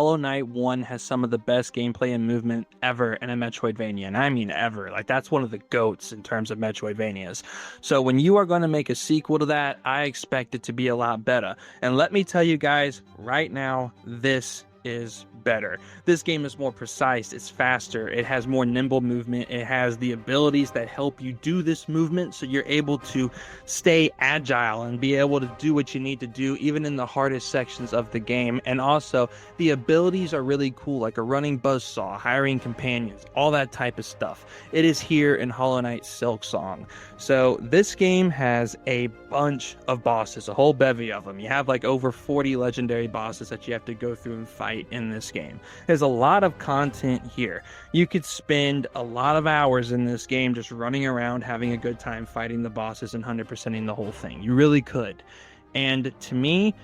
Hollow Knight 1 has some of the best gameplay and movement ever in a Metroidvania, and I mean ever. Like, that's one of the GOATs in terms of Metroidvanias. So when you are going to make a sequel to that, I expect it to be a lot better. And let me tell you guys, right now, this is better. This game is more precise, it's faster, it has more nimble movement, it has the abilities that help you do this movement so you're able to stay agile and be able to do what you need to do even in the hardest sections of the game. And also the abilities are really cool, like a running buzzsaw, hiring companions, all that type of stuff. It is here in Hollow Knight Silksong. So this game has a bunch of bosses, a whole bevy of them. You have like over 40 legendary bosses that you have to go through and fight in this game. There's a lot of content here. You could spend a lot of hours in this game just running around, having a good time fighting the bosses and 100%ing the whole thing. You really could. And to me,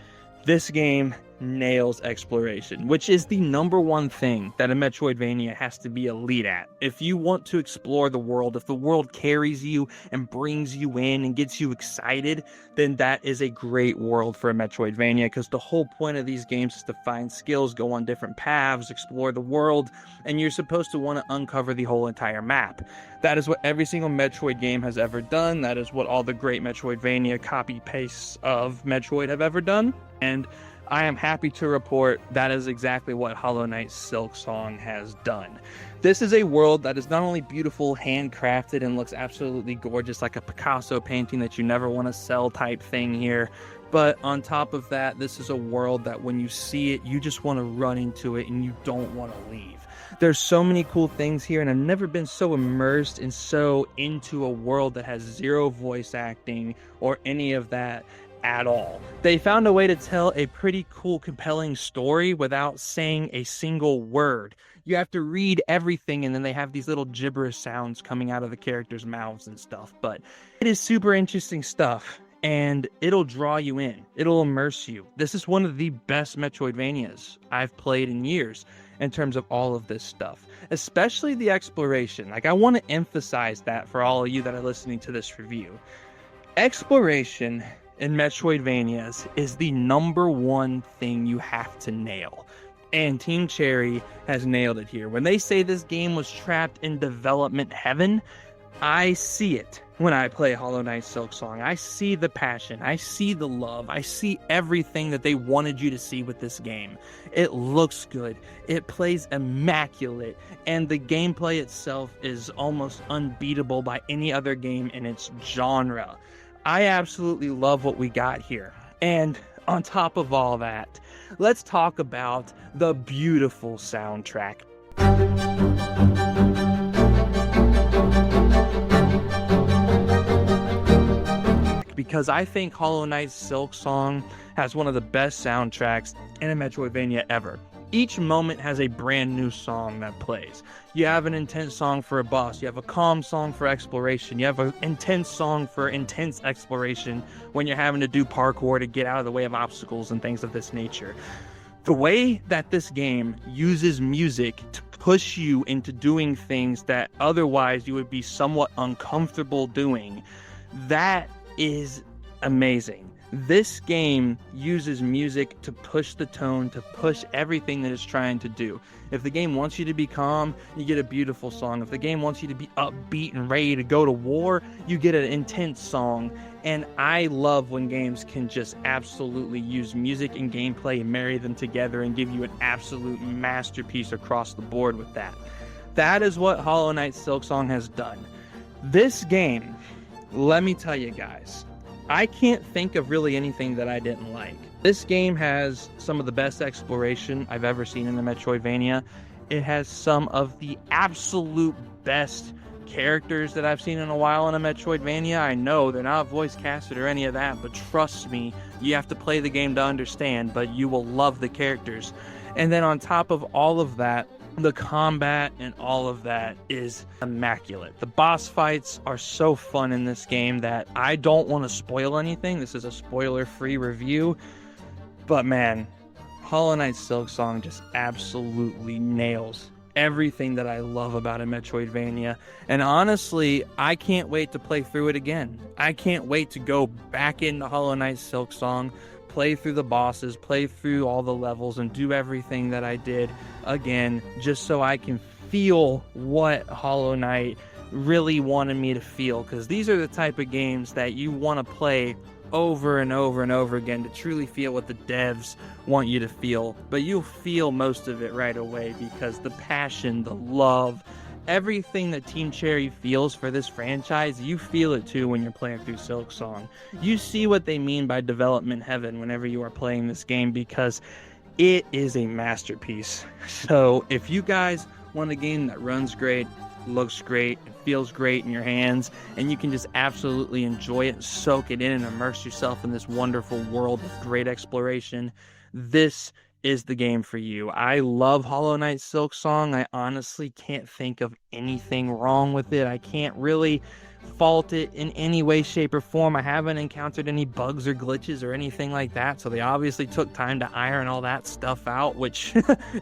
this game nails exploration, which is the #1 thing that a Metroidvania has to be elite at. If you want to explore the world, if the world carries you and brings you in and gets you excited, then that is a great world for a Metroidvania, because the whole point of these games is to find skills, go on different paths, explore the world, and you're supposed to want to uncover the whole entire map. That is what every single Metroid game has ever done. That is what all the great Metroidvania copy-pastes of Metroid have ever done. And I am happy to report that is exactly what Hollow Knight Silksong has done. This is a world that is not only beautiful, handcrafted, and looks absolutely gorgeous, like a Picasso painting that you never want to sell type thing here, but on top of that, this is a world that when you see it, you just want to run into it and you don't want to leave. There's so many cool things here, and I've never been so immersed and so into a world that has zero voice acting or any of that at all. They found a way to tell a pretty cool, compelling story without saying a single word. You have to read everything, and then they have these little gibberish sounds coming out of the characters' mouths and stuff. But it is super interesting stuff, and it'll draw you in. It'll immerse you. This is one of the best Metroidvanias I've played in years in terms of all of this stuff, especially the exploration. Like, I want to emphasize that for all of you that are listening to this review. Exploration in Metroidvanias is the #1 thing you have to nail. And Team Cherry has nailed it here. When they say this game was trapped in development heaven, I see it when I play Hollow Knight Silksong. I see the passion, I see the love, I see everything that they wanted you to see with this game. It looks good, it plays immaculate, and the gameplay itself is almost unbeatable by any other game in its genre. I absolutely love what we got here. And on top of all that, let's talk about the beautiful soundtrack. Because I think Hollow Knight Silksong has one of the best soundtracks in a Metroidvania ever. Each moment has a brand new song that plays. You have an intense song for a boss, you have a calm song for exploration, you have an intense song for intense exploration when you're having to do parkour to get out of the way of obstacles and things of this nature. The way that this game uses music to push you into doing things that otherwise you would be somewhat uncomfortable doing, that is amazing. This game uses music to push the tone, to push everything that it's trying to do. If the game wants you to be calm, you get a beautiful song. If the game wants you to be upbeat and ready to go to war, you get an intense song. And I love when games can just absolutely use music and gameplay and marry them together and give you an absolute masterpiece across the board with that. That is what Hollow Knight Silksong has done. This game, let me tell you guys, I can't think of really anything that I didn't like. This game has some of the best exploration I've ever seen in a Metroidvania. It has some of the absolute best characters that I've seen in a while in a Metroidvania. I know they're not voice casted or any of that, but trust me, you have to play the game to understand, but you will love the characters. And then on top of all of that, the combat and all of that is immaculate. The boss fights are so fun in this game that I don't want to spoil anything. This is a spoiler-free review. But man, Hollow Knight Silksong just absolutely nails everything that I love about a Metroidvania. And honestly, I can't wait to play through it again. I can't wait to go back into Hollow Knight Silksong, play through the bosses, play through all the levels, and do everything that I did again, just so I can feel what Hollow Knight really wanted me to feel, because these are the type of games that you want to play over and over and over again to truly feel what the devs want you to feel. But you'll feel most of it right away, because the passion, the love, everything that Team Cherry feels for this franchise, you feel it too when you're playing through Silksong. You see what they mean by development heaven whenever you are playing this game, because it is a masterpiece. So if you guys want a game that runs great, looks great, it feels great in your hands, and you can just absolutely enjoy it and soak it in and immerse yourself in this wonderful world of great exploration, this is the game for you. I love Hollow Knight Silksong. I honestly can't think of anything wrong with it. I can't really fault it in any way, shape, or form. I haven't encountered any bugs or glitches or anything like that, so they obviously took time to iron all that stuff out, which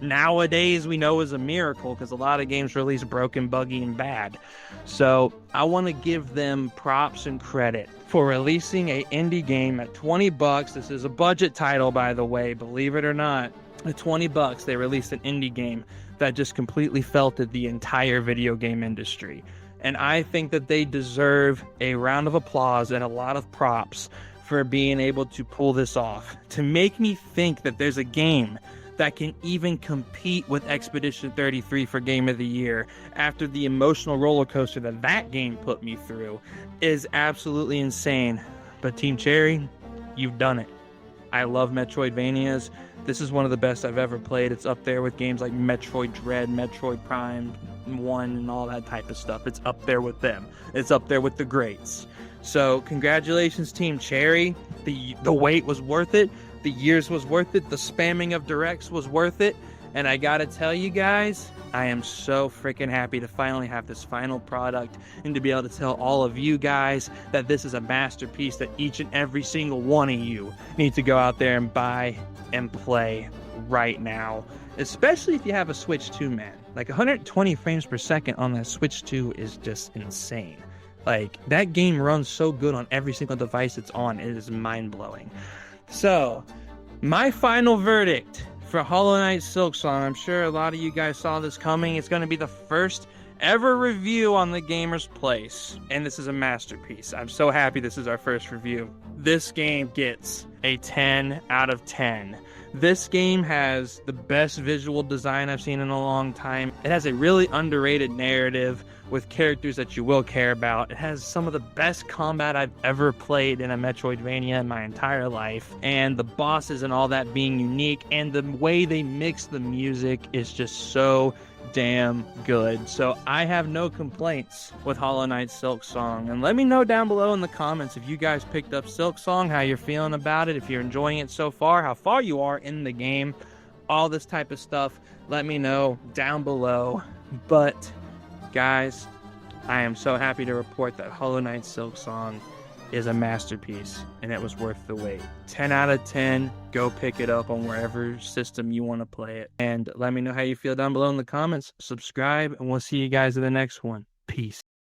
nowadays we know is a miracle, because a lot of games release broken, buggy, and bad. So I want to give them props and credit for releasing a indie game at 20 bucks. This is a budget title, by the way, believe it or not. At 20 bucks, they released an indie game that just completely felted the entire video game industry. And I think that they deserve a round of applause and a lot of props for being able to pull this off. To make me think that there's a game that can even compete with Expedition 33 for Game of the Year after the emotional roller coaster that that game put me through is absolutely insane. But Team Cherry, you've done it. I love Metroidvanias. This is one of the best I've ever played. It's up there with games like Metroid Dread, Metroid Prime 1, and all that type of stuff. It's up there with them. It's up there with the greats. So congratulations, Team Cherry. The wait was worth it. The years was worth it. The spamming of directs was worth it. And I gotta tell you guys, I am so freaking happy to finally have this final product and to be able to tell all of you guys that this is a masterpiece that each and every single one of you need to go out there and buy and play right now. Especially if you have a Switch 2, man. Like 120 frames per second on that Switch 2 is just insane. Like, that game runs so good on every single device it's on. It is mind-blowing. So, my final verdict for Hollow Knight Silksong. I'm sure a lot of you guys saw this coming. It's going to be the first ever review on the Gamer's Place, and this is a masterpiece. I'm so happy this is our first review. This game gets a 10 out of 10. This game has the best visual design I've seen in a long time. It has a really underrated narrative with characters that you will care about. It has some of the best combat I've ever played in a Metroidvania in my entire life. And the bosses and all that being unique, and the way they mix the music is just so damn good. So I have no complaints with Hollow Knight Silksong. And let me know down below in the comments if you guys picked up Silksong, how you're feeling about it, if you're enjoying it so far, how far you are in the game, all this type of stuff. Let me know down below. But guys, I am so happy to report that Hollow Knight Silksong is a masterpiece, and it was worth the wait. 10 out of 10. Go pick it up on wherever system you want to play it. And let me know how you feel down below in the comments. Subscribe, and we'll see you guys in the next one. Peace.